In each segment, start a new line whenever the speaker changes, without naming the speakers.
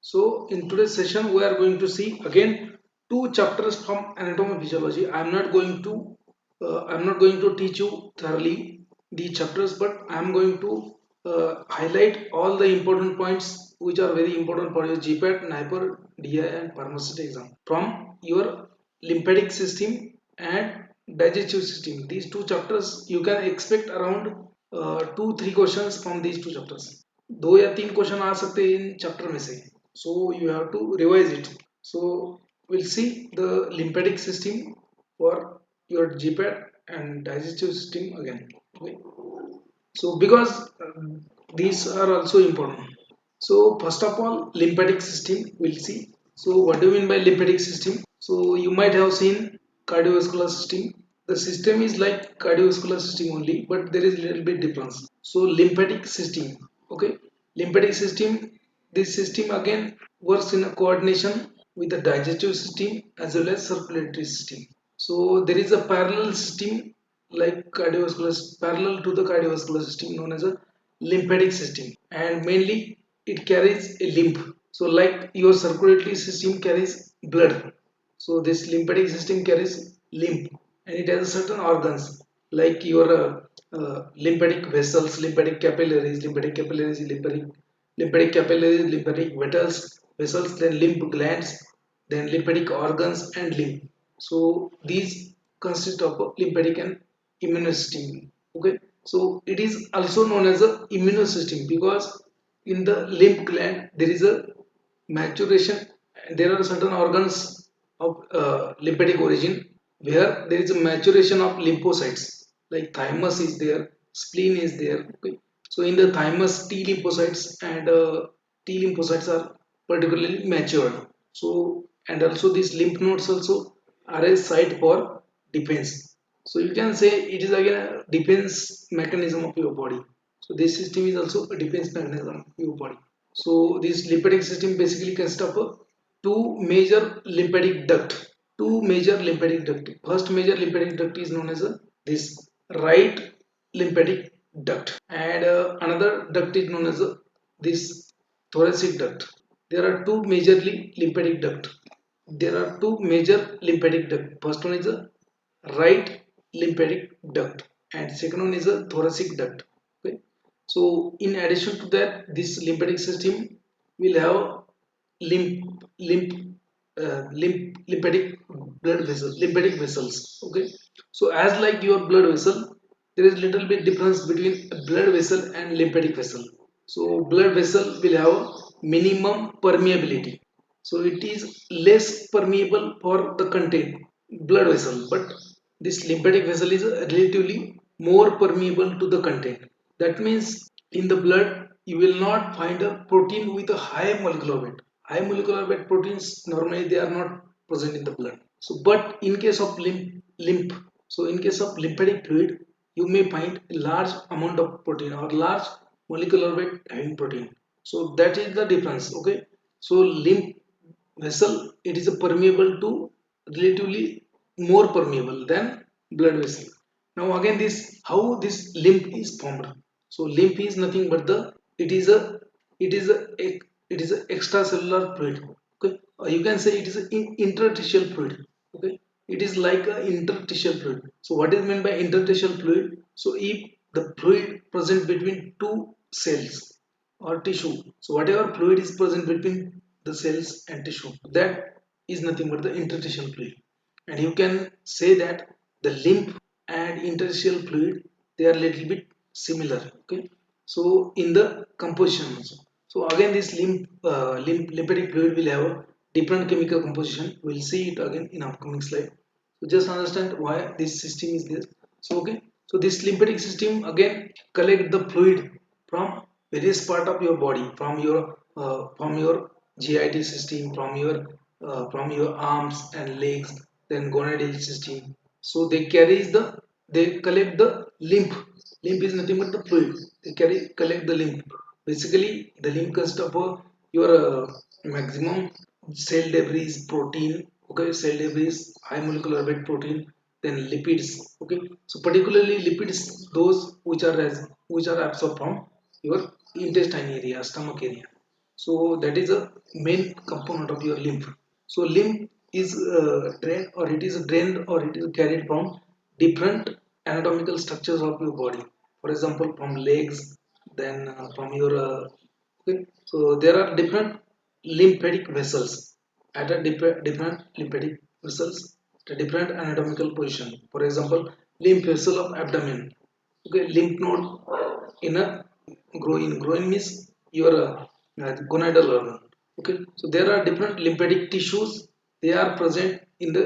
So in today's session we are going to see again two chapters from anatomy physiology. I'm not going to teach you thoroughly the chapters, but I'm going to highlight all the important points which are very important for your GPAT Niper DI and Pharmacist exam from your lymphatic system and digestive system. These two chapters you can expect around 2-3 questions from these two chapters. 2 या 3 question आ सकते हैं in chapter में से, so you have to revise it. So we'll see the lymphatic system for your GPAT and digestive system again. Okay. So because these are also important. So first of all, lymphatic system we'll see. So what do you mean by lymphatic system? So you might have seen cardiovascular system. The system is like cardiovascular system only, but there is a little bit difference. So lymphatic system, okay, lymphatic system, this system again works in a coordination with the digestive system as well as circulatory system. So there is a parallel system like cardiovascular, parallel to the cardiovascular system, known as a lymphatic system, and mainly it carries a lymph. So like your circulatory system carries blood, so this lymphatic system carries lymph, and it has certain organs like your lymphatic vessels, lymphatic capillaries, lymphatic vessels, then lymph glands, then lymphatic organs and lymph. So these consist of a lymphatic and immunosystem. Okay, so it is also known as a immunosystem because in the lymph gland there is a maturation. There are certain organs of lymphatic origin where there is a maturation of lymphocytes, like thymus is there, spleen is there. Okay. So in the thymus, T lymphocytes and T lymphocytes are particularly matured. So and also these lymph nodes also are a site for defense. So you can say it is again a defense mechanism of your body. So this system is also a defense mechanism of your body. So this lymphatic system basically consists of two major lymphatic duct. Two major lymphatic duct. First major lymphatic duct is known as this right lymphatic duct, and another duct is known as this thoracic duct. There are two majorly lymphatic duct. There are two major lymphatic duct. First one is a right lymphatic duct, and second one is a thoracic duct. Okay. So in addition to that, this lymphatic system will have lymph, lymph, lymphatic blood vessels, lymphatic vessels. Okay. So as like your blood vessel, there is little bit difference between a blood vessel and lymphatic vessel. So blood vessel will have minimum permeability. So it is less permeable for the content blood vessel, but this lymphatic vessel is relatively more permeable to the content. That means in the blood you will not find a protein with a high molecular weight. High molecular weight proteins normally they are not present in the blood. So but in case of lymph, so in case of lymphatic fluid, you may find a large amount of protein or large molecular weight having protein. So that is the difference. Okay. So lymph vessel, it is a permeable to relatively more permeable than blood vessel. Now again this how this lymph is formed. So lymph is nothing but the it is a it is a it is a extracellular fluid. Okay, you can say it is an interstitial fluid. Okay, it is like a interstitial fluid. So what is meant by interstitial fluid? So if the fluid present between two cells or tissue, so whatever fluid is present between the cells and tissue, that is nothing but the interstitial fluid. And you can say that the lymph and interstitial fluid, they are little bit similar. Okay, so in the composition also. So again this lymphatic fluid will have a different chemical composition. We'll see it again in upcoming slide. So just understand why this system is this. So okay, so this lymphatic system again collect the fluid from various part of your body, from your GIT system, from your arms and legs, then gonadal system. So they collect the lymph. Lymph is nothing but the fluid. They collect the lymph. Basically, the lymph consists of your maximum cell debris, protein. Okay, cell debris, high molecular weight protein, then lipids. Okay, so particularly lipids, those which are absorbed from your intestine area, stomach area. So that is a main component of your lymph. So lymph is drained or it is drained or it is carried from different anatomical structures of your body. For example, from legs, then from your okay. So there are different lymphatic vessels at a different lymphatic vessels at a different anatomical position. For example, lymph vessel of abdomen. Okay, lymph node in a groin. Groin means your gonadal organ. Okay, so there are different lymphatic tissues. They are present in the.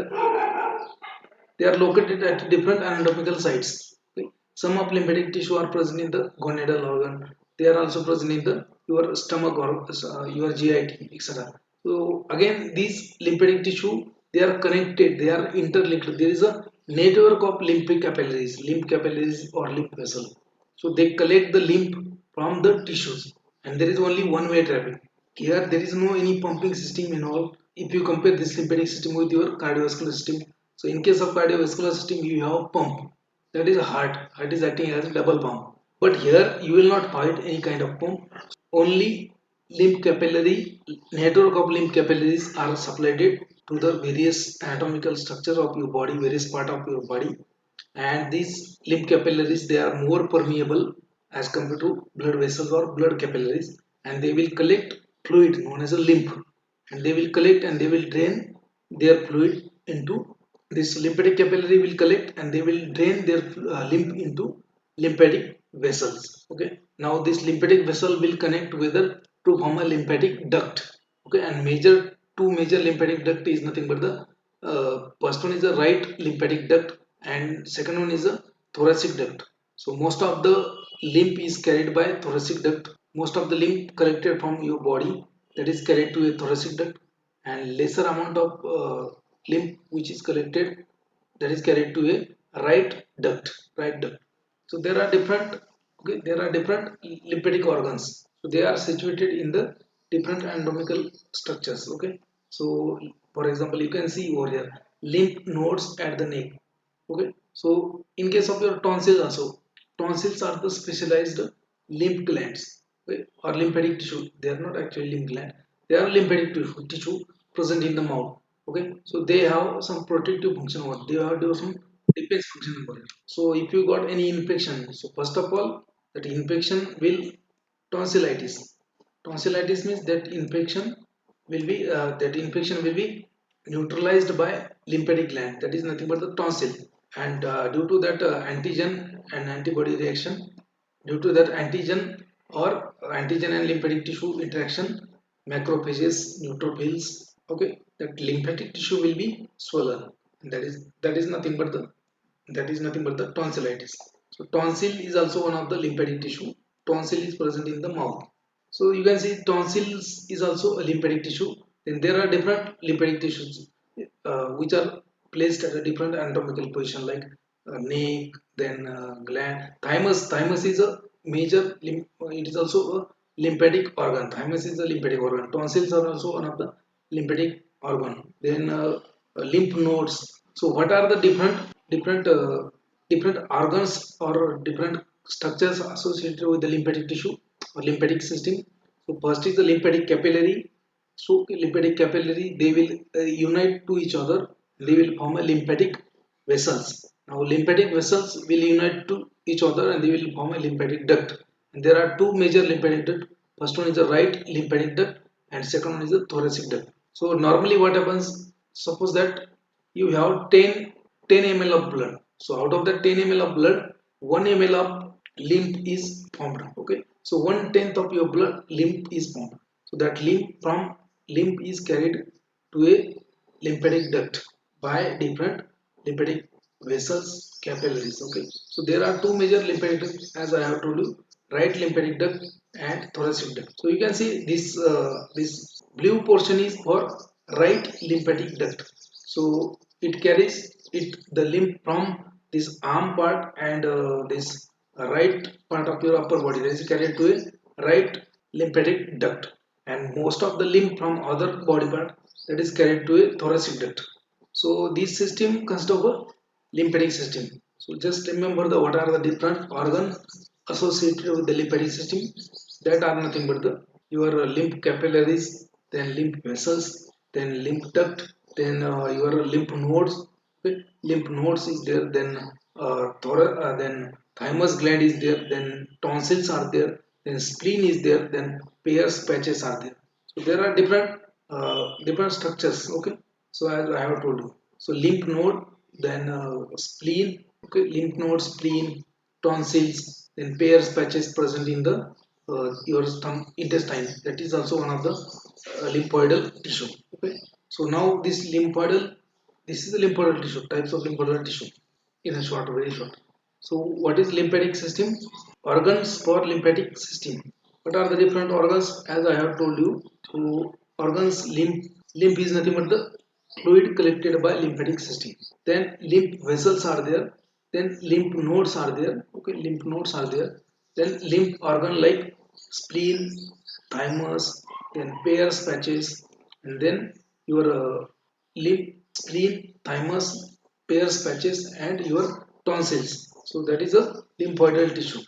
They are located at different anatomical sites. Okay. Some of lymphatic tissue are present in the gonadal organ. They are also present in the your stomach or your GIT, etc. So again, these lymphatic tissue they are connected. They are interlinked. There is a network of lymph capillaries or lymph vessel. So they collect the lymph from the tissues, and there is only one way traffic. Here there is no any pumping system involved. If you compare this lymphatic system with your cardiovascular system, so in case of cardiovascular system, you have pump. That is a heart. Heart is acting as a double pump. But here you will not find any kind of pump. Only lymph capillary network of lymph capillaries are supplied to the various anatomical structures of your body, various part of your body, and these lymph capillaries they are more permeable as compared to blood vessels or blood capillaries, and they will collect fluid known as a lymph, and they will collect and they will drain their fluid into this lymphatic capillary will collect and they will drain their lymph into lymphatic vessels. Okay, now this lymphatic vessel will connect together to form a lymphatic duct. Okay, and two major lymphatic duct is nothing but the first one is the right lymphatic duct and second one is the thoracic duct. So most of the lymph is carried by thoracic duct. Most of the lymph collected from your body that is carried to a thoracic duct, and lesser amount of lymph which is collected that is carried to a right duct. So there are different, okay, there are different lymphatic organs. So they are situated in the different anatomical structures. Okay, so for example you can see over here lymph nodes at the neck. Okay, so in case of your tonsils also, tonsils are the specialized lymph glands, okay, or lymphatic tissue. They are not actually lymph gland, they are lymphatic tissue present in the mouth. Okay, so they have some protective function or they have some defense function over it. So if you got any infection, so first of all that infection will tonsillitis. Tonsillitis means that infection will be neutralized by lymphatic gland, that is nothing but the tonsil. And due to that antigen and antibody reaction, due to that antigen or antigen and lymphatic tissue interaction, macrophages, neutrophils, okay, that lymphatic tissue will be swollen. And that is nothing but the tonsillitis. So tonsil is also one of the lymphatic tissue. Tonsil is present in the mouth. So you can see tonsils is also a lymphatic tissue. Then there are different lymphatic tissues which are placed at a different anatomical position like neck, then gland. Thymus is a major lymph. It is also a lymphatic organ. Thymus is a lymphatic organ. Tonsils are also one of the lymphatic organ. Then lymph nodes. So what are the different organs or different structures associated with the lymphatic tissue or lymphatic system? So first is the lymphatic capillary. So lymphatic capillary they will unite to each other. They will form a lymphatic vessels. Now lymphatic vessels will unite to each other and they will form a lymphatic duct. And there are two major lymphatic duct. First one is the right lymphatic duct and second one is the thoracic duct. So normally what happens? Suppose that you have 10 ml of blood. So out of that 10 ml of blood, 1 ml of lymph is formed. Okay, so 1/10 of your blood lymph is formed. So that lymph is carried to a lymphatic duct by different lymphatic vessels, capillaries. Okay, so there are two major lymphatic ducts as I have told you, right lymphatic duct and thoracic duct. So you can see this blue portion is for right lymphatic duct. So it carries the lymph from this arm part and this right part of your upper body that is carried to a right lymphatic duct, and most of the lymph from other body part that is carried to a thoracic duct. So this system consists of a lymphatic system. So just remember the what are the different organs associated with the lymphatic system. That are nothing but the your lymph capillaries, then lymph vessels, then lymph duct, then your lymph nodes. Okay? Lymph nodes is there, then then thymus gland is there, then tonsils are there, then spleen is there, then Peyer's patches are there. So there are different structures. Okay, so as I have told you, so lymph node, then spleen. Okay, lymph node, spleen, tonsils, then Peyer's patches present in the your intestine. That is also one of the lymphoidal tissue. Okay, so now this is the lymphoidal tissue, types of lymphoidal tissue in a short, very short. So what is lymphatic system? Organs for lymphatic system. What are the different organs? As I have told you, so organs, lymph is nothing but the fluid collected by lymphatic system. Then lymph vessels are there. Then lymph nodes are there. Okay, lymph nodes are there. Then lymph organ like spleen, thymus, then Peyer's patches, and then your lymph, spleen, thymus, Peyer's patches, and your tonsils. So that is a lymphoidal tissue.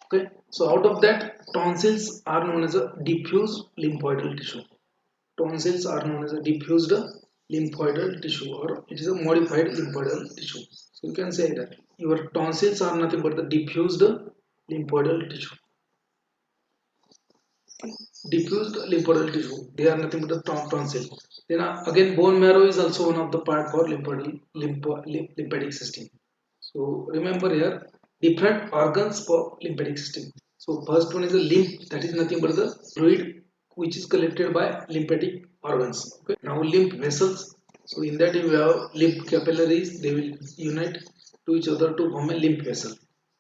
Okay, so out of that, tonsils are known as a diffuse lymphoidal tissue. Tonsils are known as a diffused lymphoidal tissue, or it is a modified lymphoidal tissue. So you can say that your tonsils are nothing but the diffused lymphoidal tissue. Diffused lymphoidal tissue, they are nothing but the tonsil. Then again, bone marrow is also one of the part for lymphatic system. So remember here, different organs for lymphatic system. So first one is the lymph, that is nothing but the fluid which is collected by lymphatic organs. Okay, now lymph vessels. So in that you have lymph capillaries, they will unite to each other to form a lymph vessel.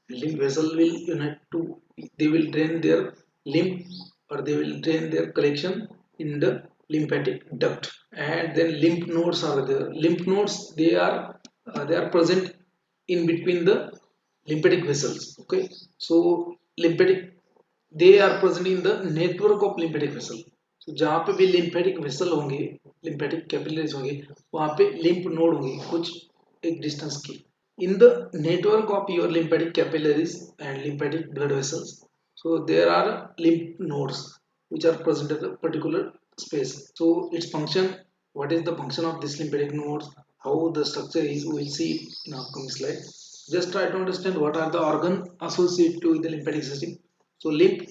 Lymph vessel will unite to, they will drain their lymph, or they will drain their collection in the lymphatic duct. And then lymph nodes are there. Lymph nodes, they are present in between the lymphatic vessels. Okay, so lymphatic, they are present in the network of lymphatic vessel. So जहाँ पे भी lymphatic vessel होंगे, lymphatic capillaries होंगे, वहाँ पे lymph node होंगे कुछ एक distance की. In the network of your lymphatic capillaries and lymphatic blood vessels, so there are lymph nodes which are present at a particular space. So its function, what is the function of this lymphatic nodes, how the structure is, we will see in upcoming slide. Just try to understand what are the organ associated with the lymphatic system. So lymph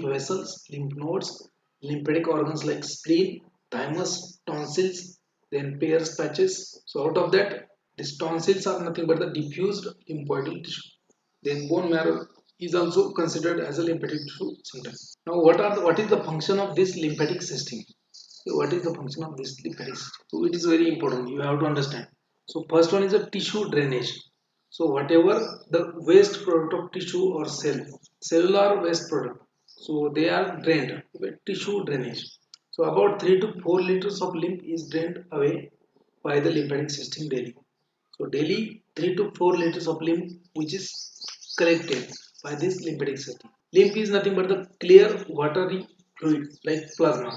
vessels, lymph nodes, lymphatic organs like spleen, thymus, tonsils, then Peyer's patches. So out of that, these tonsils are nothing but the diffused lymphoidal tissue. Then bone marrow is also considered as a lymphatic tissue sometimes. Now what is the function of this lymphatic system? So what is the function of this lymphatic system? So it is very important, you have to understand. So first one is a tissue drainage. So whatever the waste product of tissue or cellular waste product, so they are drained with tissue drainage. So about 3 to 4 liters of lymph is drained away by the lymphatic system daily. So daily 3 to 4 liters of lymph which is collected by this lymphatic system. Lymph is nothing but the clear watery fluid like plasma.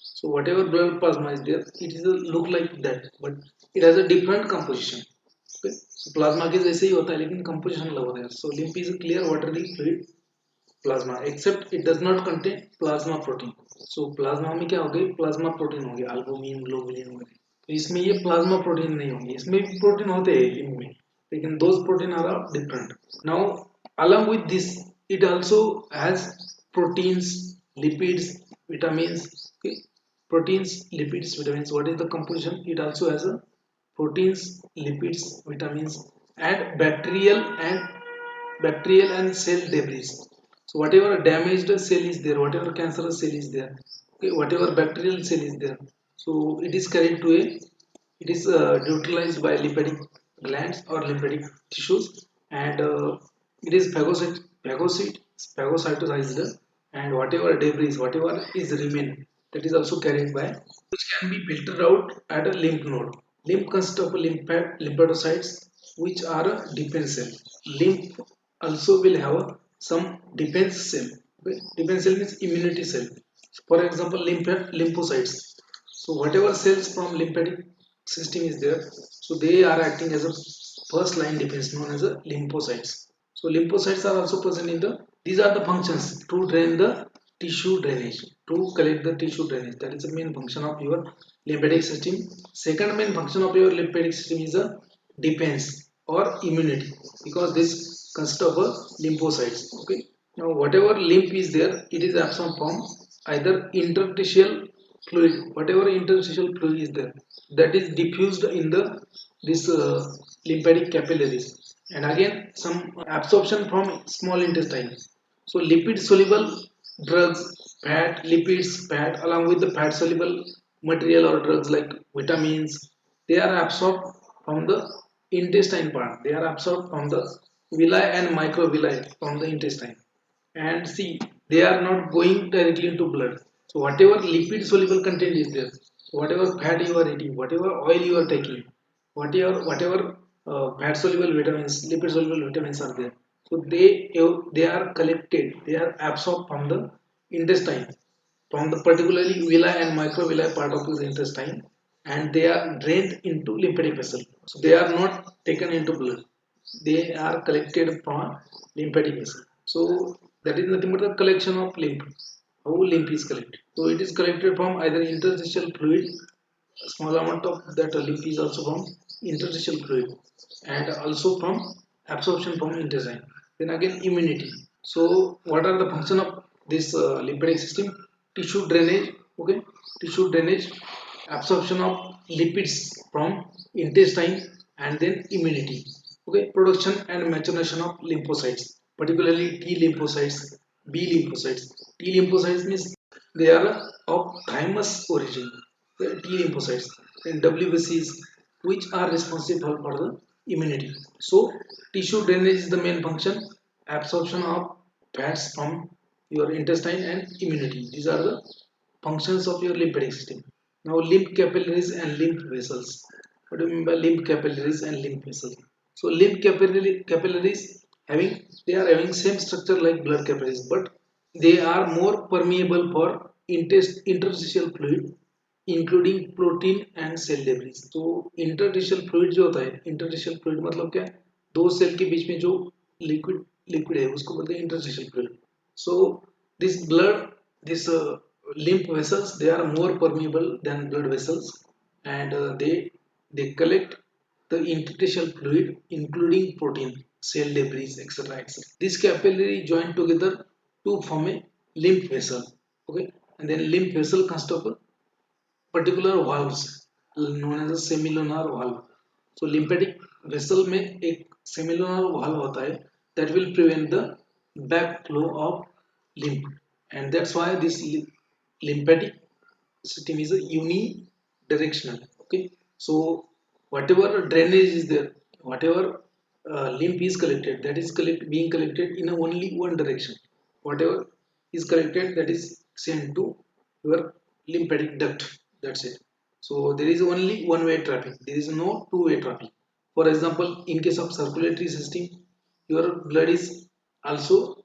So whatever blood plasma is there, it is a look like that, but it has a different composition. Okay, so plasma के जैसे ही होता है लेकिन composition अलग होता है. So lymph is a clear watery fluid plasma, except it does not contain plasma protein. So plasma में क्या हो गई, plasma protein हो गया, albumin, globulin वगैरह. तो इसमें ये plasma protein नहीं होंगे, इसमें भी protein होते हैं lymph में, लेकिन those protein are different. Now along with this, it also has proteins, lipids, vitamins. Okay, proteins, lipids, vitamins. What is the composition? It also has a proteins, lipids, vitamins, and bacterial and cell debris. So whatever damaged cell is there, whatever cancerous cell is there, okay, whatever bacterial cell is there, so it is carried to a, it is neutralized by lymphatic glands or lymphatic tissues, and it is phagocytosized, and whatever debris, whatever is remain, that is also carried by, which can be filtered out at a lymph node. Lymph consists of lymphadocytes, which are a defense cell. Lymph also will have some defense cell. Okay? Defense cell means immunity cell. For example, lymphocytes. So whatever cells from lymphatic system is there, so they are acting as a first line defense known as a lymphocytes. So lymphocytes are also present in the, these are the functions to drain the tissue drainage, to collect the tissue drainage. That is the main function of your lymphatic system. Second main function of your lymphatic system is a defense or immunity, because this consists of a lymphocytes. Okay, now whatever lymph is there, it is absorbed from either interstitial fluid, whatever interstitial fluid is there, that is diffused in the this lymphatic capillaries, and again some absorption from small intestine. So lipid soluble drugs, fat, lipids, fat, along with the fat soluble material or drugs like vitamins, they are absorbed from the intestine part. They are absorbed from the villi and microvilli from the intestine. And see, they are not going directly into blood. So whatever lipid soluble content is there, whatever fat you are eating, whatever oil you are taking, whatever fat soluble vitamins, lipid soluble vitamins are there, so they are collected, they are absorbed from the intestine, from the particularly villi and microvilli part of the intestine, and they are drained into lymphatic vessel. So they are not taken into blood, they are collected from lymphatic vessel. So that is nothing but the collection of lymph. How lymph is collected? So it is collected from either interstitial fluid. A small amount of that lymph is also from interstitial fluid, and also from absorption from intestine. Then again immunity. So what are the function of this lymphatic system? Tissue drainage. Okay, tissue drainage, absorption of lipids from intestine, and then immunity. Okay, production and maturation of lymphocytes, particularly T lymphocytes, B lymphocytes. T lymphocytes means they are of thymus origin, the T lymphocytes, and WBCs, which are responsible for the immunity. So tissue drainage is the main function, absorption of fats from your intestine, and immunity. These are the functions of your lymphatic system. Now lymph capillaries and lymph vessels. What do you mean by lymph capillaries and lymph vessels? So lymph capillaries having, they are having same structure like blood capillaries, but they are more permeable for interstitial fluid, including protein and cell debris. तो interstitial fluid जो होता है, interstitial fluid मतलब क्या, दो cell के बीच में जो लिक्विड है उसको बोलते हैं interstitial fluid. So this blood, this lymph vessels, they are more permeable than blood vessels, and they collect the interstitial fluid, including protein, cell debris, etc., etc. This capillary join together to form a lymph vessel. Okay, and then lymph vessel consists of particular valves known as a semilunar valve. So lymphatic vessel में एक semilunar valve होता है that will prevent the backflow of lymph, and that's why this lymphatic system is a unidirectional. Okay, so whatever drainage is there, whatever lymph is collected, that is being collected in only one direction. Whatever is collected, that is sent to your lymphatic duct. That's it. So there is only one way traffic, there is no two-way traffic. For example, in case of circulatory system, your blood is also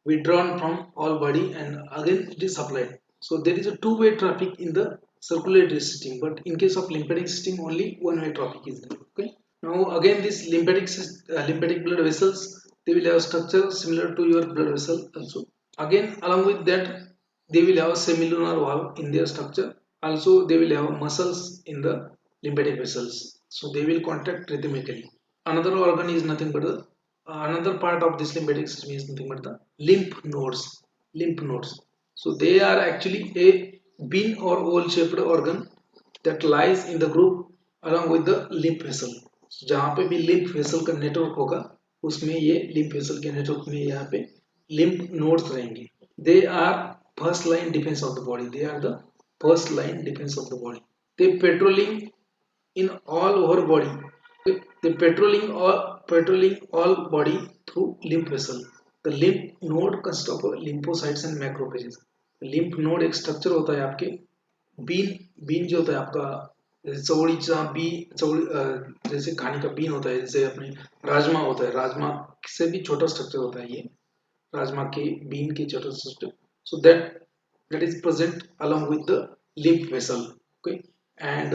withdrawn from all body and again it is supplied. So there is a two-way traffic in the circulatory system, but in case of lymphatic system only one way traffic is there. Okay, now again this lymphatic blood vessels, they will have structure similar to your blood vessel also. Again along with that, they will have a semilunar valve in their structure. Also they will have muscles in the lymphatic vessels, so they will contract rhythmically. Another organ is nothing but the another part of this lymphatic system is nothing but the lymph nodes. Lymph nodes, so they are actually a bean or oval shaped organ that lies in the group along with the lymph vessel. जहाँ पे भी lymph vessel का network होगा, उसमें ये lymph vessel के network में यहाँ पे lymph nodes रहेंगे. They are first line defense of the body. They are the first line defense of the body. They patrolling in all over body. They patrolling all body through lymph vessel. The lymph node consists of lymphocytes and macrophages. lymph node एक structure होता है आपके been जो होता है आपका, जैसे चौड़ी बी चौड़ी जैसे खाने का बीन होता है, जैसे अपने राजमा होता है, राजमा से भी छोटा स्ट्रक्चर होता है ये, राजमा के बीन के छोटा structure. So that is present along with the lymph vessel. Okay, and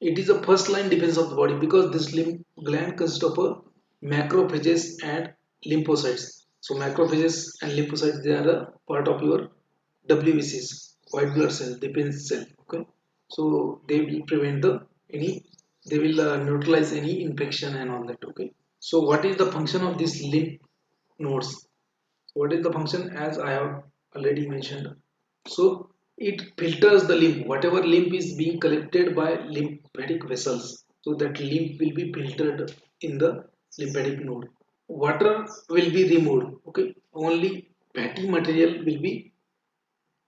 it is a first line defense of the body because this lymph gland consists of macrophages and lymphocytes. So macrophages and lymphocytes, they are a part of your WBCs, white blood cells, defense cell. Okay, so they will prevent they will neutralize any infection and all that. Okay, so what is the function of these lymph nodes? What is the function? As I have already mentioned, so it filters the lymph, whatever lymph is being collected by lymphatic vessels, so that lymph will be filtered in the lymphatic node. Water will be removed. Okay, only fatty material will be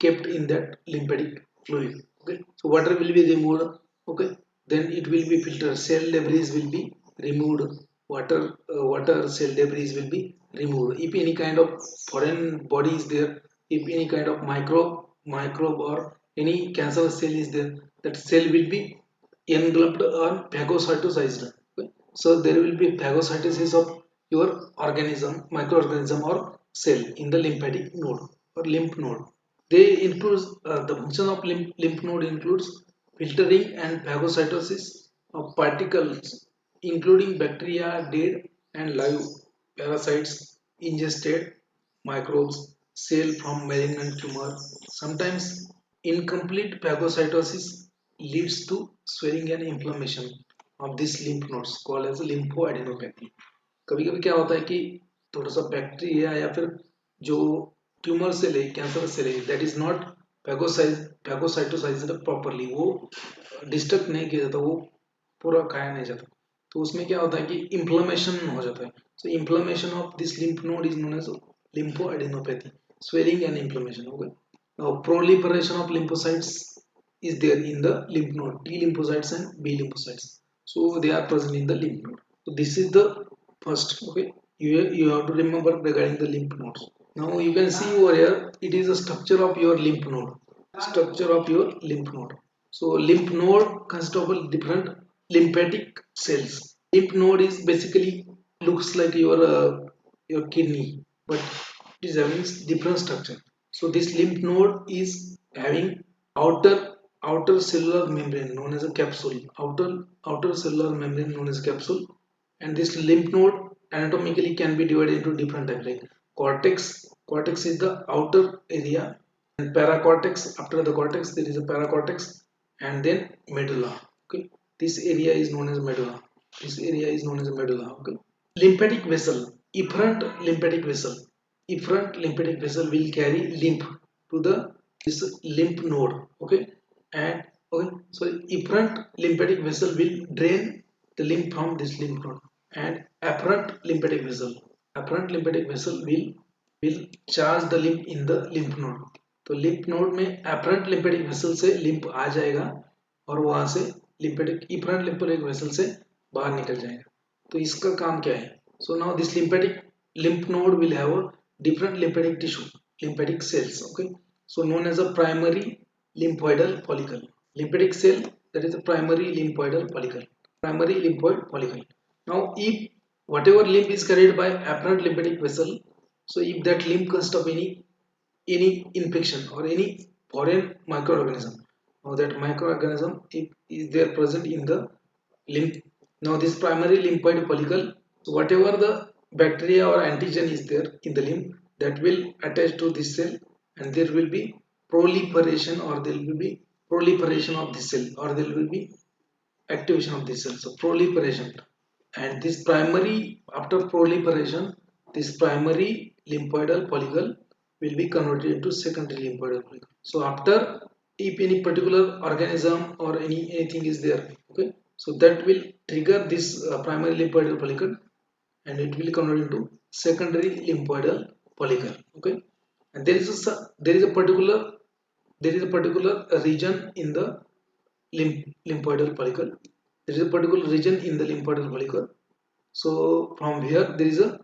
kept in that lymphatic fluid. Okay, so water will be removed. Okay, then it will be filtered, cell debris will be removed, water cell debris will be removed. If any kind of foreign body is there, if any kind of microbe or any cancer cell is there, that cell will be engulfed or phagocytosized. Okay? So there will be phagocytosis of your organism, microorganism or cell in the lymphatic node or lymph node. They include the function of lymph node includes filtering and phagocytosis of particles, including bacteria, dead and live parasites, ingested microbes, cell from malignant tumor. Sometimes incomplete phagocytosis leads to swelling and inflammation of these lymph nodes called as lymphoadenopathy. कभी कभी क्या होता है कि थोड़ा सा bacteria या फिर जो ट्यूमर सेल है, कैंसर सेल है, दैट इज नॉट पैगोसाइटोसाइज्ड प्रॉपरली, वो डिस्ट्रक्ट नहीं किया जाता, वो पूरा खाया नहीं जाता, तो उसमें क्या होता है कि इन्फ्लेमेशन हो जाता है. So inflammation of this lymph node is known as lymphoadenopathy, swelling and inflammation. Okay, now proliferation of lymphocytes is there in the lymph node, T lymphocytes and B lymphocytes, so they are present in the lymph node. So this is the first. Okay, you have to remember regarding the lymph nodes. Now you can see over here, it is a structure of your lymph node, structure of your lymph node. So lymph node consists of different lymphatic cells. Lymph node is basically looks like your kidney, but it is having different structure. So this lymph node is having outer outer cellular membrane known as a capsule, outer cellular membrane known as capsule. And this lymph node anatomically can be divided into different types, like cortex is the outer area, and paracortex. After the cortex there is a paracortex, and then medulla. Okay, this area is known as medulla, this area is known as medulla. Okay, lymphatic vessel, efferent lymphatic vessel, efferent lymphatic vessel will carry lymph to the this lymph node. Okay, and okay, so efferent lymphatic vessel will drain the lymph from this lymph node. And afferent lymphatic vessel will charge the lymph in the lymph node. तो lymph node में afferent lymphatic vessel से lymph आ जाएगा और वहां से efferent lymphatic vessel से बाहर निकल जाएगा. तो इसका काम क्या है? So now this lymph node will have a different lymphatic tissue, lymphatic cells. Okay, so known as a primary lymphoidal follicle. Lymphatic cell, that is a primary lymphoidal follicle. Primary lymphoid follicle. Now if whatever lymph is carried by afferent lymphatic vessel, so if that lymph consists of any infection or any foreign microorganism, now that microorganism if is there present in the lymph, now this primary lymphoid follicle, so whatever the bacteria or antigen is there in the lymph, that will attach to this cell, and there will be proliferation, or there will be proliferation of this cell, or there will be activation of this cell. So proliferation, and this primary, after proliferation, this primary lymphoidal follicle will be converted into secondary lymphoidal follicle. So after, if any particular organism or anything is there, okay, so that will trigger this primary lymphoidal follicle, and it will convert into secondary lymphoidal follicle. Okay, and there is a particular region in the lymphoidal follicle. There is a particular region in the lymphoidal follicle. So from here there is a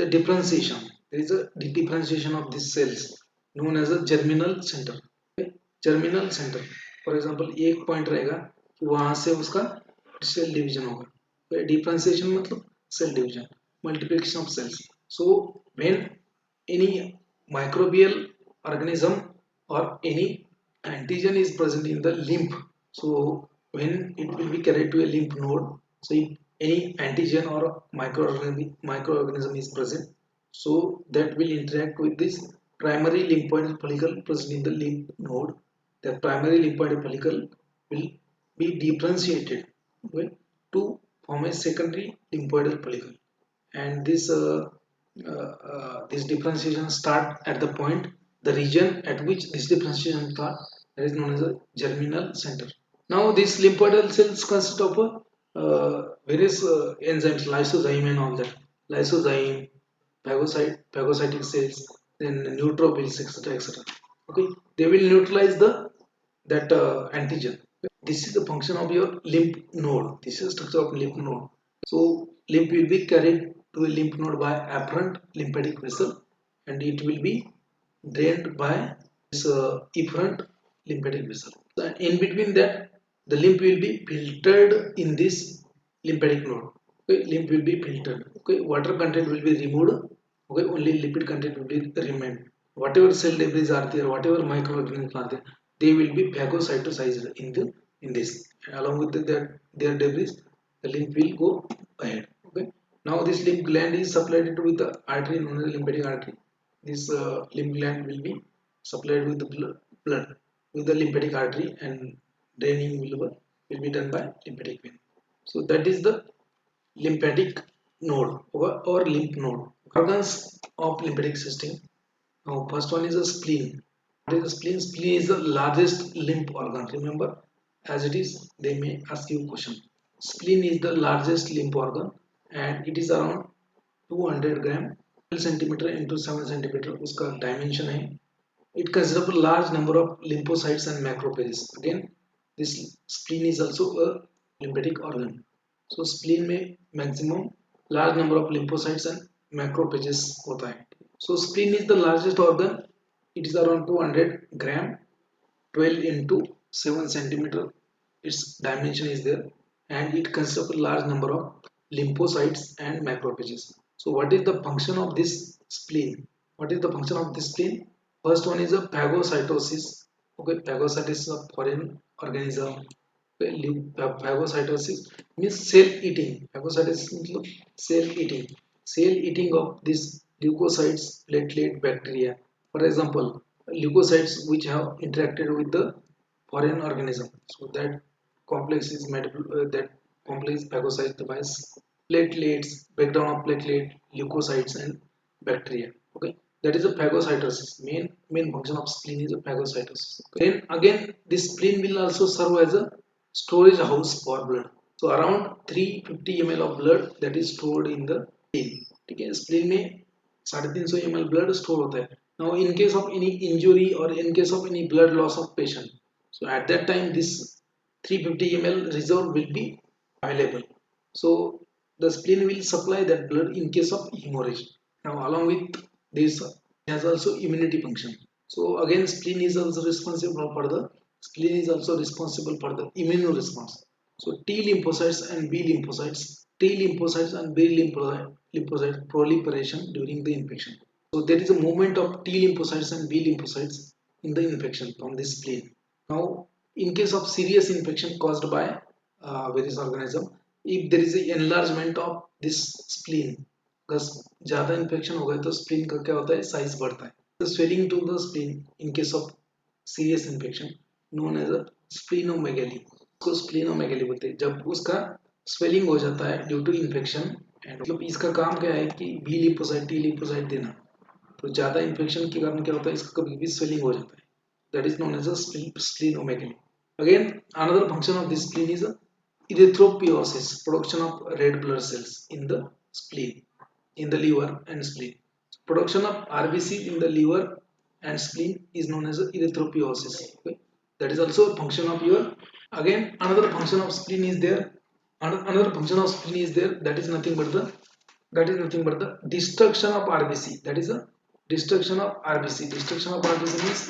differentiation. There is a differentiation of these cells known as a germinal center. Okay? Germinal center. For example, एक point रहेगा कि वहाँ से उसका cell division होगा. Okay? Differentiation मतलब cell division, multiplication of cells. So when any microbial organism or any antigen is present in the lymph, so when it will be carried to a lymph node, so if any antigen or microorganism is present, so that will interact with this primary lymphoid follicle present in the lymph node. The primary lymphoid follicle will be differentiated, okay, to form a secondary lymphoid follicle, and this differentiation start at the point, the region at which this differentiation start, that is known as a germinal center. Now these lymphoidal cells consist of various enzymes, lysozyme and all that. Lysozyme, phagocytic cells, then neutrophils, etc., etc. Okay, they will neutralize that antigen. This is the function of your lymph node. This is the structure of lymph node. So lymph will be carried to a lymph node by afferent lymphatic vessel, and it will be drained by this efferent lymphatic vessel. So in between that, the lymph will be filtered in this lymphatic node. Okay, lymph will be filtered. Okay, water content will be removed. Okay, only lipid content will be remain. Whatever cell debris are there, whatever microorganisms are there, they will be phagocytosized in this. And along with their debris, the lymph will go ahead. Okay. Now this lymph gland is supplied with the artery known as lymphatic artery. This lymph gland will be supplied with the blood with the lymphatic artery, and draining will be done by lymphatic vein. So that is the lymphatic node or lymph node. Organs of lymphatic system. Now first one is a spleen. What is the spleen? Spleen is the largest lymph organ. Remember, as it is, they may ask you a question. Spleen is the largest lymph organ, and it is around 200 gram, 12 centimeter into 7 centimeter. उसका dimension है. It consists of a large number of lymphocytes and macrophages. Again, this spleen is also a lymphatic organ. So spleen में maximum large number of lymphocytes and macrophages होता है. So spleen is the largest organ. It is around 200 gram, 12 into 7 centimeter. Its dimension is there, and it consists of a large number of lymphocytes and macrophages. So what is the function of this spleen? What is the function of this spleen? First one is a phagocytosis. Okay, phagocytosis of foreign organism. Okay, phagocytosis means cell eating. Phagocytosis means cell eating. Cell eating of this leukocytes, platelet, bacteria. For example, leukocytes which have interacted with the foreign organism. So that complex is made that complex phagocytes by platelets, breakdown of platelet, leukocytes and bacteria. Okay, that is a phagocytosis. Main function of spleen is a phagocytosis. Then again, this spleen will also serve as a storage house for blood. So around 350 ml of blood that is stored in the spleen. ठीक है, spleen में 350 ml blood store होता है. Now in case of any injury or in case of any blood loss of patient, so at that time this 350 ml reserve will be available. So the spleen will supply that blood in case of hemorrhage. Now along with this, it has also immunity function. So again, spleen is also responsible for the immune response. So T lymphocytes and B lymphocytes, lymphocyte proliferation during the infection. So there is a movement of T lymphocytes and B lymphocytes in the infection from this spleen. Now, in case of serious infection caused by various organism, if there is a enlargement of this spleen, because ज़्यादा infection हो गए तो spleen का क्या होता है, size बढ़ता है. The swelling to the spleen in case of serious infection known as a splenomegaly. उसको splenomegaly बोलते हैं. जब उसका swelling हो जाता है due to infection, and मतलब इसका काम क्या है कि B lymphocyte, T lymphocyte देना. तो ज़्यादा infection के कारण क्या होता है, इसका कभी भी swelling हो जाता है. That is known as a splenomegaly. Again, another function of this spleen is a erythropoiesis, production of red blood cells in the spleen, in the liver and spleen. Production of RBC in the liver and spleen is known as erythropoiesis. Okay? That is also a function of your. Again, another function of spleen is there. Another function of spleen is there. That is nothing but the destruction of RBC. That is a destruction of RBC. Destruction of RBC means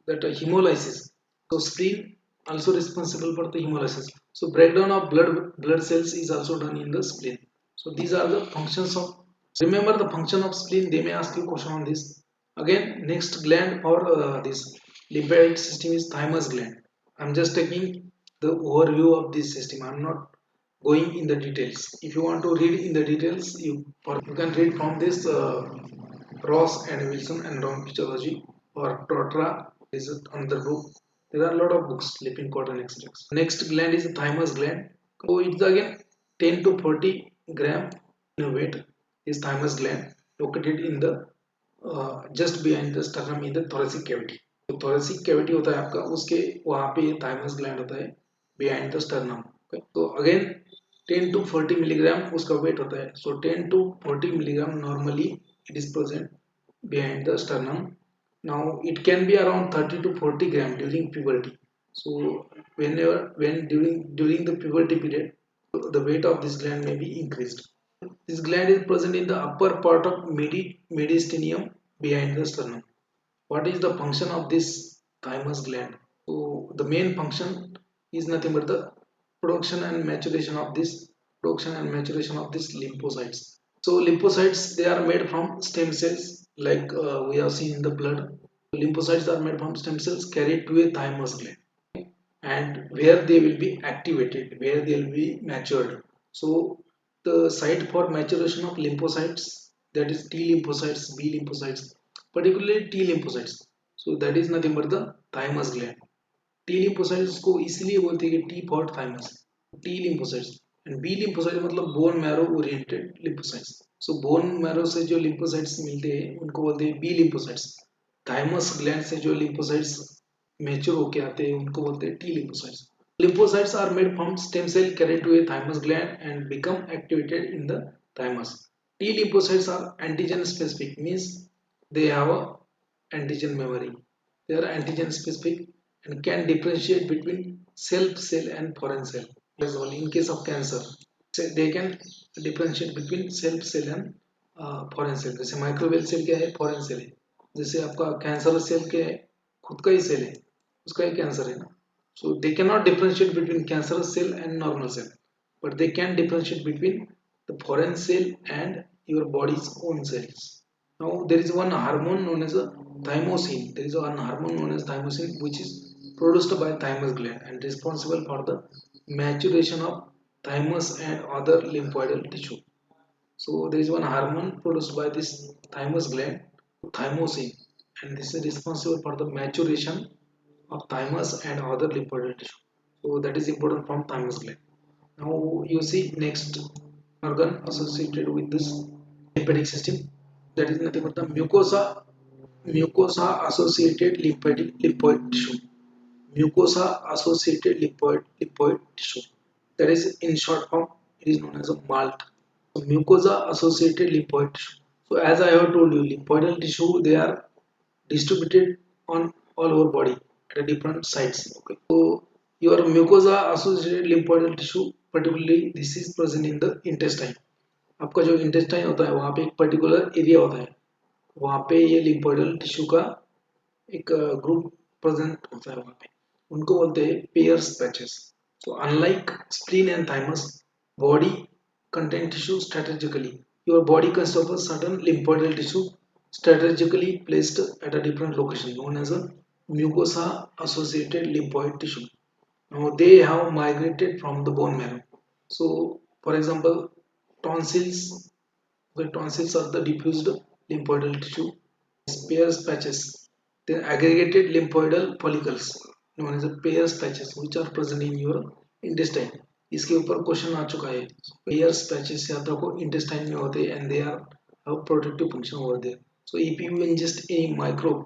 that hemolysis. So spleen also responsible for the hemolysis. So breakdown of blood cells is also done in the spleen. So these are the functions of. Remember the function of spleen. They may ask you question on this. Again, next gland for this lymphatic system is thymus gland. I'm just taking the overview of this system. I'm not going in the details. If you want to read in the details, you can read from this Ross and Wilson and Round Physiology, or Tortra is another book. There are a lot of books, Lipin cotton extracts. Next gland is the thymus gland. So it's again 10 to 40 gram in weight. Is thymus gland located in the just behind the sternum in the thoracic cavity. तो thoracic cavity होता है आपका, उसके वहाँ पे thymus gland होता है behind the sternum. Okay? तो again 10 to 40 milligram उसका weight होता है. So 10 to 40 milligram normally it is present behind the sternum. Now it can be around 30 to 40 gram during puberty. So when during the puberty period, the weight of this gland may be increased. This gland is present in the upper part of mediastinum behind the sternum. What is the function of this thymus gland? So the main function is nothing but the production and maturation of this lymphocytes. So lymphocytes, they are made from stem cells, like we have seen in the blood. Lymphocytes are made from stem cells carried to a thymus gland, and where they will be activated, where they will be matured. So the site for maturation of lymphocytes, that is T lymphocytes, B lymphocytes, particularly T lymphocytes. So that is nothing but the thymus gland. T lymphocytes को इसलिए बोलते हैं कि T for thymus, T lymphocytes, and B lymphocytes मतलब bone marrow oriented lymphocytes. So bone marrow से जो lymphocytes मिलते हैं उनको बोलते हैं B lymphocytes. Thymus gland से जो lymphocytes mature होके आते हैं उनको बोलते हैं T lymphocytes. Lymphocytes are made from stem cell carried to a thymus gland and become activated in the thymus. T lymphocytes are antigen specific, means they have a antigen memory. They are antigen specific and can differentiate between self cell and foreign cell. As well, in case of cancer, they can differentiate between self cell and foreign cell. जैसे microwell cell क्या है, foreign cell है. जैसे आपका cancer cell के खुद का ही cell है, उसका ही कैंसर है ना. So they cannot differentiate between cancerous cell and normal cell, but they can differentiate between the foreign cell and your body's own cells. Now there is one hormone known as a thymosin. There is one hormone known as thymosin which is produced by thymus gland and responsible for the maturation of thymus and other lymphoidal tissue. So there is one hormone produced by this thymus gland, thymosin, and this is responsible for the maturation of thymus and other lymphoidal tissue. So that is important from thymus gland. Now you see next organ associated with this lymphatic system, that is nothing but the mucosa associated lymphoid tissue. Mucosa associated lymphoid tissue. That is in short form it is known as a MALT. So mucosa associated lymphoid tissue. So as I have told you, lymphoidal tissue, they are distributed on all over body at a different sites. Okay. So your mucosa associated lymphoidal tissue, particularly this is present in the intestine. आपका जो intestine होता है वहाँ पे एक particular area होता है, वहाँ पे ये lymphoidal tissue का एक group present होता है वहाँ पे, उनको बोलते हैं Peyer's patches. So unlike spleen and thymus, body contain tissue strategically. Your body consists of a certain lymphoidal tissue strategically placed at a different location known as a mucosa associated lymphoid tissue. Now they have migrated from the bone marrow. So for example, tonsils. The tonsils are the diffused lymphoidal tissue. Peyer's patches. Then aggregated lymphoidal follicles known as the Peyer's patches which are present in your intestine. इसके ऊपर question आ चुका है. Peyer's patches याद रखो intestine में होते हैं and they are have protective function over there. So if you ingest a microbe,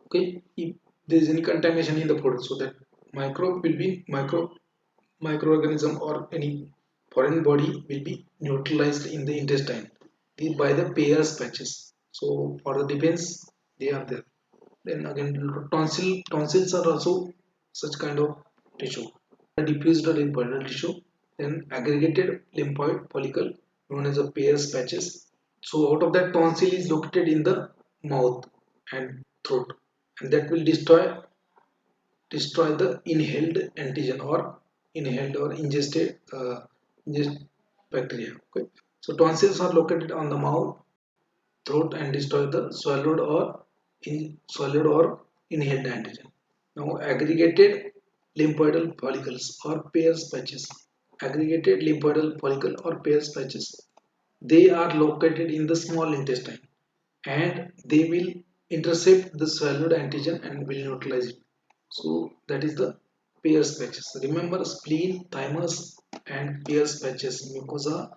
okay, if there is any contamination in the food, so that microbe will be microorganism or any foreign body will be neutralized in the intestine by the Peyer's patches. So for the defense, they are there. Then again, tonsils are also such kind of tissue. Diffused lymphoidal tissue, then aggregated lymphoid follicle known as the Peyer's patches. So out of that, tonsil is located in the mouth and throat, and that will destroy the inhaled antigen or ingested bacteria. Okay, so tonsils are located on the mouth, throat, and destroy the swallowed or inhaled antigen. Now aggregated lymphoidal follicles or Peyer's patches. Aggregated lymphoidal follicle or Peyer's patches. They are located in the small intestine and they will intercept the swallowed antigen and will neutralize it. So that is the Peyer's patches. Remember, spleen, thymus, and Peyer's patches, mucosa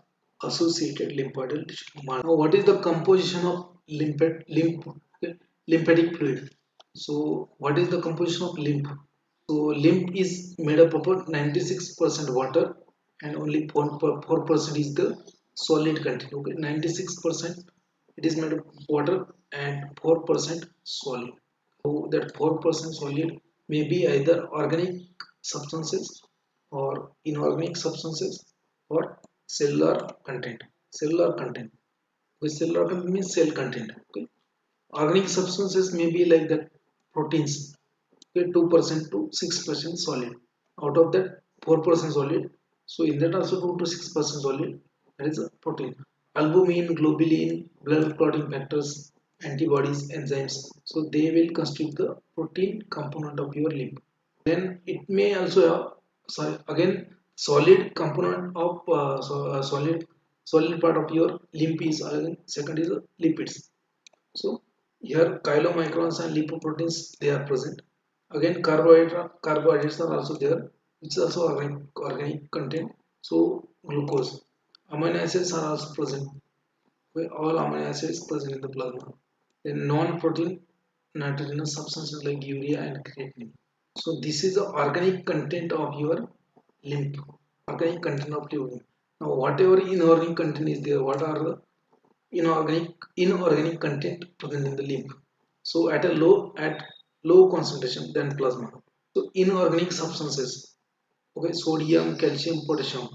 associated lymphoidal tissue. Now, what is the composition of lymphatic fluid? So, what is the composition of lymph? So, lymph is made up of 96% water and only 4% is the solid content. Okay, 96% it is made of water and 4% solid. So that 4% solid may be either organic substances or inorganic substances or cellular content. Cellular content. With cellular content means cell content. Okay. Organic substances may be like that proteins. Okay, 2% to 6% solid. Out of that 4% solid. So in that also 2 to 6% solid. That is a protein. Albumin, globulin, blood clotting factors, antibodies, enzymes. So they will constitute the protein component of your lymph. Then it may also have, sorry, again solid component of solid part of your lymph is again second is lipids. So here chylomicrons and lipoproteins they are present. Again carbohydrates are also there, which is also organic content. So glucose, amino acids are also present. Where all amino acids present in the plasma. Then non-protein nitrogenous substances like urea and creatinine. So this is the organic content of your lymph. Organic content of your lymph. Now whatever inorganic content is there, what are the inorganic content present in the lymph? So at low concentration than plasma. So inorganic substances, okay, sodium, calcium, potassium.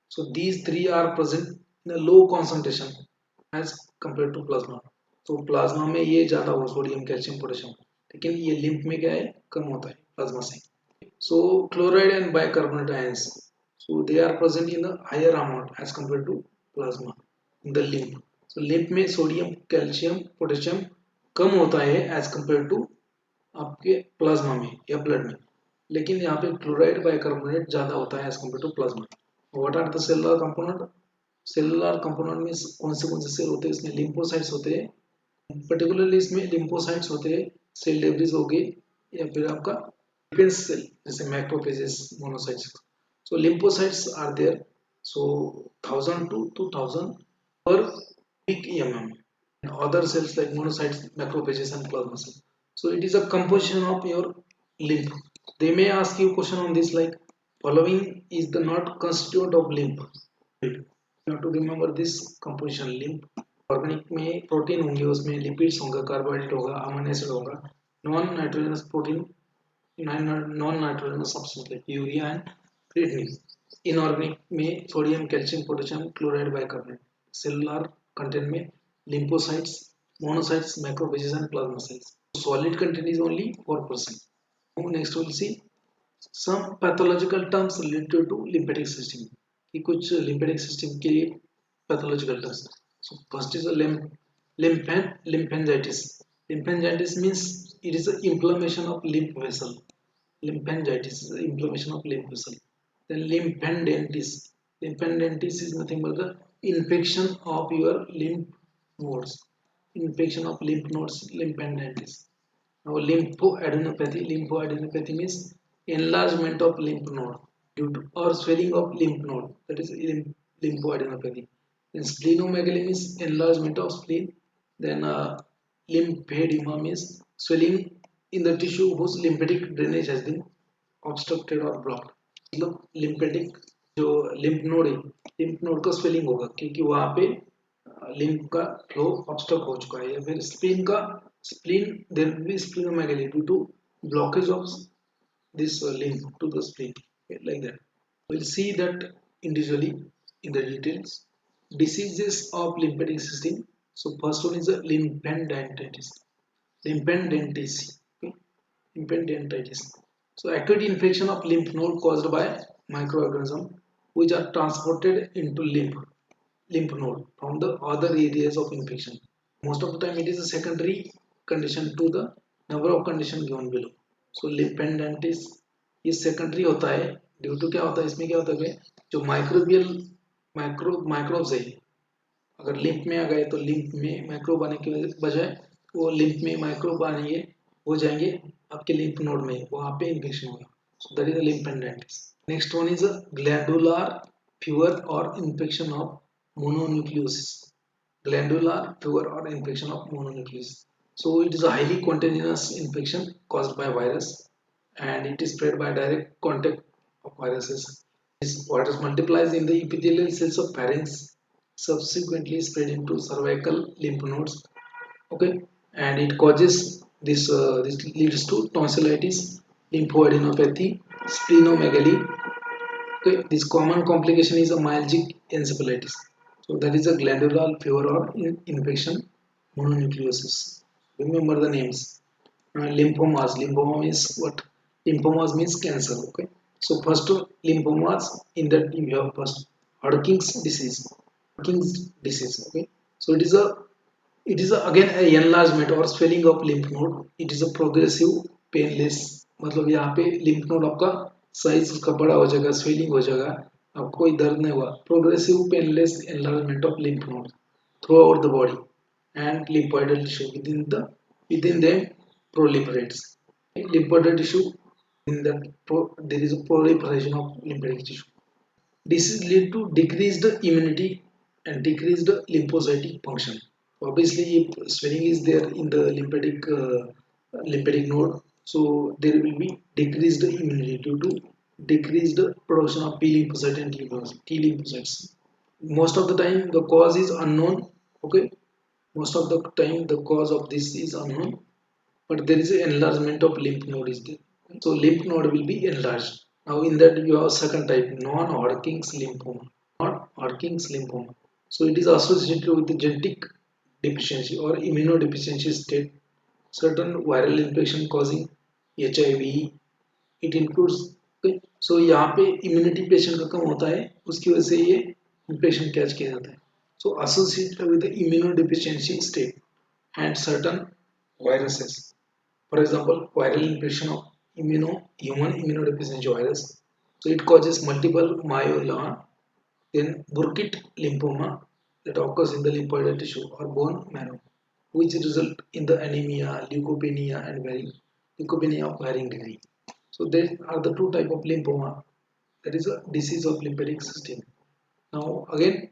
So these three are present in a low concentration as compared to plasma. तो plasma में ये ज़्यादा हो sodium calcium potassium, लेकिन ये lymph में क्या है, कम होता है प्लाज्मा से. So chloride and bicarbonate ions, so they are present in a higher amount as compared to plasma in the lymph. So lymph में सोडियम कैल्शियम पोटेशियम कम होता है as compared to आपके प्लाज्मा में या ब्लड में, लेकिन यहाँ पे क्लोराइड बाइकार्बोनेट ज़्यादा होता है as compared to plasma. What are the cellular component? Cellular component में कौन से सेल होते हैं, इसमें लिम्फोसाइट्स होते हैं, पर्टिकुलरली इसमें लिम्फोसाइट्स होते हैं, सेल डेब्रिस हो गए या फिर आपका डिफेंस सेल जैसे macrophages, monocytes. So lymphocytes are there, so 1000 to 2000 per big mm. And other cells like monocytes, macrophages and plasma cells. So it is a composition of your lymph. They may ask you question on this like following is the not constituent of lymph. You have to remember this composition. lymph organic में protein होंगे, उसमें lipids होंगे, carbohydrate होगा, amino acid होगा, non nitrogenous protein, non nitrogenous substance like urea and creatinine. Inorganic में sodium, calcium, potassium, chloride, bicarbonate. Cellular content में lymphocytes, monocytes, macrophages and plasma cells. Solid content is only 4%. Next we'll see some pathological terms related to lymphatic system. कि कुछ lymphatic system के pathological terms. So first is a lymphangitis. Lymphangitis means it is an inflammation of lymph vessel. Lymphangitis is the inflammation of lymph vessel. Then lymphadentis. Lymphadentis is nothing but the infection of your lymph nodes. Infection of lymph nodes, lymphadentis. Now lymphoadenopathy. Lymphoadenopathy means enlargement of lymph node due to or swelling of lymph node. That is lymphoadenopathy. Then splenomegaly means enlargement of spleen. Then lymphedema means swelling in the tissue whose lymphatic drainage has been obstructed or blocked. मतलब lymphatic जो lymph node है, lymph node का swelling होगा क्योंकि वहाँ पे lymph का flow obstruct हो चुका है, या फिर spleen there will be splenomegaly due to blockage of this lymph to the spleen. Okay, like that. We'll see that individually in the details. Diseases of lymphatic system. So first one is a lymphadentis. Lymphadentis. Okay? Lymphadentis. So acute infection of lymph node caused by microorganisms which are transported into lymph node from the other areas of infection. Most of the time it is a secondary condition to the number of condition given below. So lymphadentis ये secondary होता है due to क्या होता है, इसमें क्या होता है जो माइक्रोबियल माइक्रोब्स है अगर लिम्फ में आ गए तो लिम्फ में माइक्रोब आने के बजाय वो लिम्फ में माइक्रोब आएंगे, हो जाएंगे आपके लिम्फ नोड में, वहाँ पे इन्फेक्शन होगा. So that is the lymphadentis. Next one is glandular fever or infection of mononucleosis. Glandular fever or infection of mononucleosis. So it is a highly contagious infection caused by virus, and it is spread by direct contact of viruses. This virus multiplies in the epithelial cells of pharynx, subsequently spread into cervical lymph nodes. Okay, and it causes this leads to tonsillitis, lymphoadenopathy, splenomegaly. Okay, this common complication is a myalgic encephalitis. So that is a glandular fever or infection, mononucleosis. Remember the names. Lymphomas. Lymphoma is what? Lymphomas means cancer. Okay. So first lymphomas, in that you have first Hodgkin's disease. Hodgkin's disease. Okay. So it is again a enlargement or swelling of lymph node. It is a progressive painless. मतलब यहाँ पे lymph node आपका size उसका बड़ा हो जाएगा, swelling हो जाएगा, आपको कोई दर्द नहीं हुआ. Progressive painless enlargement of lymph node throughout the body, and lymphoidal tissue within them proliferates. Lymphoidal tissue, in that there is a proliferation of lymphatic tissue. This is lead to decreased immunity and decreased lymphocytic function. Obviously, if swelling is there in the lymphatic node, so there will be decreased immunity due to decreased production of T lymphocyte and T lymphocytes. Most of the time, the cause is unknown. Okay, most of the time the cause of this is unknown, but there is an enlargement of lymph node is there. So lymph node will be enlarged. Now in that you have second type, non-Hodgkin's lymphoma. Non-Hodgkin's lymphoma. So it is associated with the genetic deficiency or immunodeficiency state. Certain viral infection causing HIV. It includes. Okay. So यहाँ पे immunity patient का कम होता है, उसकी वजह से ये infection catch किया जाता है. So associated with the immunodeficiency state and certain viruses. For example, viral infection of human immunodeficiency virus. So it causes multiple myeloma, then Burkitt lymphoma that occurs in the lymphoid tissue or bone marrow, which result in the anemia, leukopenia, and leukopenia of varying degree. So there are the two type of lymphoma. That is a disease of lymphatic system. Now again,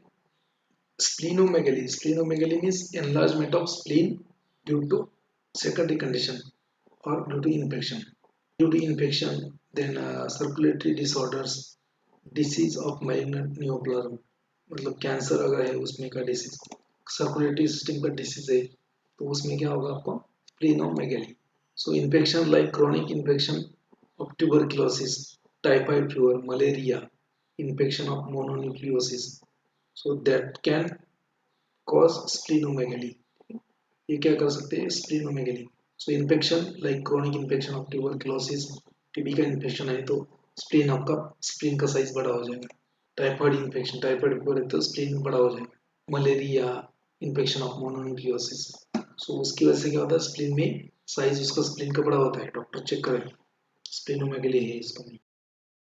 splenomegaly. Splenomegaly means enlargement of spleen due to secondary condition or due to infection. Due to infection, then circulatory disorders, disease of malignant neoplasm, मतलब cancer अगर है उसमें का disease, circulatory system का disease है तो उसमें क्या होगा आपको splenomegaly. So infection like chronic infection of tuberculosis, typhoid fever, malaria, infection of mononucleosis. So that can cause splenomegaly. ये क्या कर सकते हैं splenomegaly. So infection like chronic infection of tuberculosis, TB का इन्फेक्शन है तो स्प्लीन आपका स्प्लीन का साइज बड़ा हो जाएगा. टाइफाइड इन्फेक्शन, टाइफाइड फीवर है तो स्प्लीन बड़ा हो जाएगा. मलेरिया, इन्फेक्शन ऑफ मोनोन्यूक्लियोसिस, सो उसकी वजह से क्या होता है स्प्लीन में साइज उसका स्प्लीन का बड़ा होता है. डॉक्टर चेक करें स्प्लीनोमेगेली है इसको नहीं.